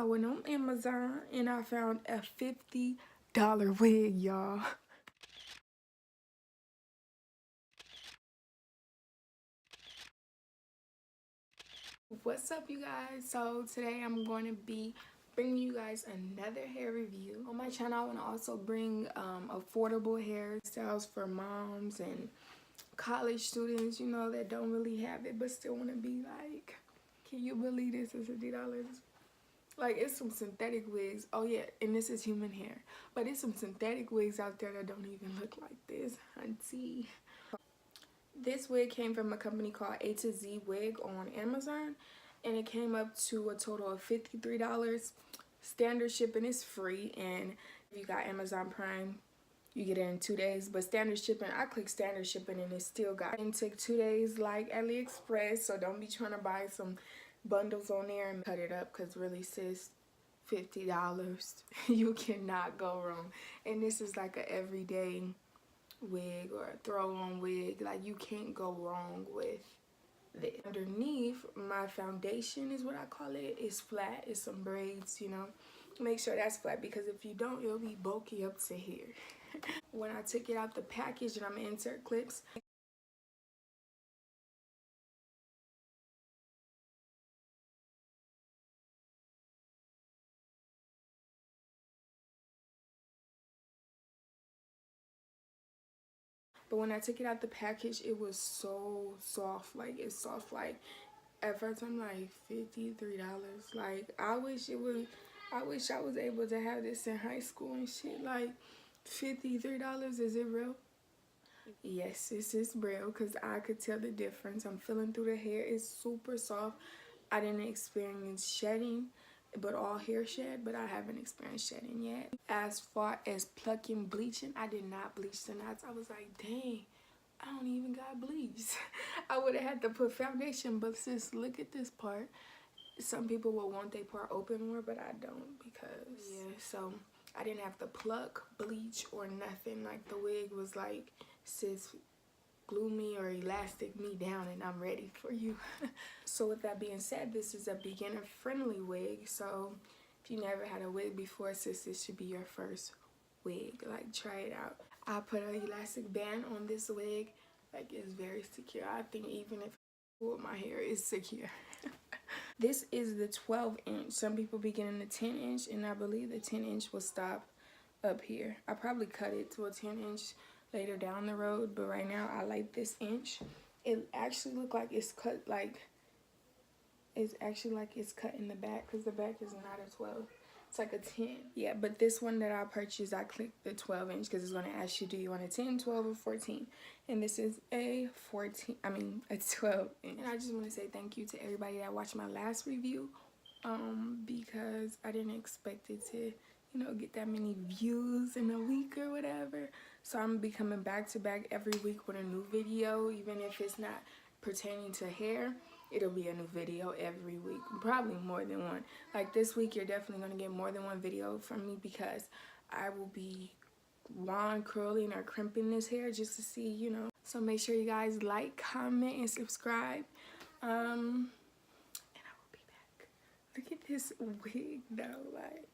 I went on Amazon and I found a $50 wig, y'all. What's up, you guys? So today I'm going to be bringing you guys another hair review. On my channel, I want to also bring affordable hairstyles for moms and college students, you know, that don't really have it but still want to be like, can you believe this is $50? Like, it's some synthetic wigs. Oh yeah, and this is human hair. But it's some synthetic wigs out there that don't even look like this, hunty. This wig came from a company called A to Z Wig on Amazon, and it came up to a total of $53. Standard shipping is free, and if you got Amazon Prime, you get it in 2 days. But standard shipping, I clicked standard shipping and it still got it. It took 2 days like AliExpress, so don't be trying to buy some bundles on there and cut it up, because really, sis, $50. You cannot go wrong. And this is like a everyday wig or a throw-on wig. Like, you can't go wrong with this. Underneath, my foundation is what I call it. It's flat. It's some braids, you know. Make sure that's flat, because if you don't, it'll be bulky up to here. When I took it out the package, and I'm gonna insert clips, but when I took it out the package, it was so soft. Like, it's soft. Like, at first I'm like, $53. Like, I wish I was able to have this in high school and shit. Like, $53, is it real? Yes, this is real, because I could tell the difference. I'm feeling through the hair. It's super soft. I didn't experience shedding, but all hair shed, but I haven't experienced shedding yet. As far as plucking, bleaching, I did not bleach the knots. I was like, dang, I don't even got bleached. I would have had to put foundation, but sis, look at this part. Some people will want their part open more, but I don't, because yeah, so I didn't have to pluck, bleach, or nothing. Like, the wig was like, sis, glue me or elastic me down and I'm ready for you. So with that being said, this is a beginner friendly wig. So if you never had a wig before, sis, this should be your first wig. Like, try it out. I put an elastic band on this wig. Like, it's very secure. I think even if with my hair, is secure. This is the 12-inch. Some people be getting the 10-inch, and I believe the 10-inch will stop up here. I probably cut it to a 10-inch later down the road, but right now I like this inch. It actually look like it's cut, like it's actually like it's cut in the back, because the back is not a 12. It's like a 10. Yeah, but this one that I purchased, I clicked the 12-inch because it's going to ask you, do you want a 10, 12, or 14? And this is a 14, I mean a 12-inch. And I just want to say thank you to everybody that watched my last review, because I didn't expect it to, you know, get that many views in a week or whatever. So I'm gonna be coming back to back every week with a new video. Even if it's not pertaining to hair, it'll be a new video every week, probably more than one. Like, this week you're definitely gonna get more than one video from me, because I will be wand curling or crimping this hair just to see, you know. So make sure you guys like, comment, and subscribe. And I will be back. Look at this wig though, like,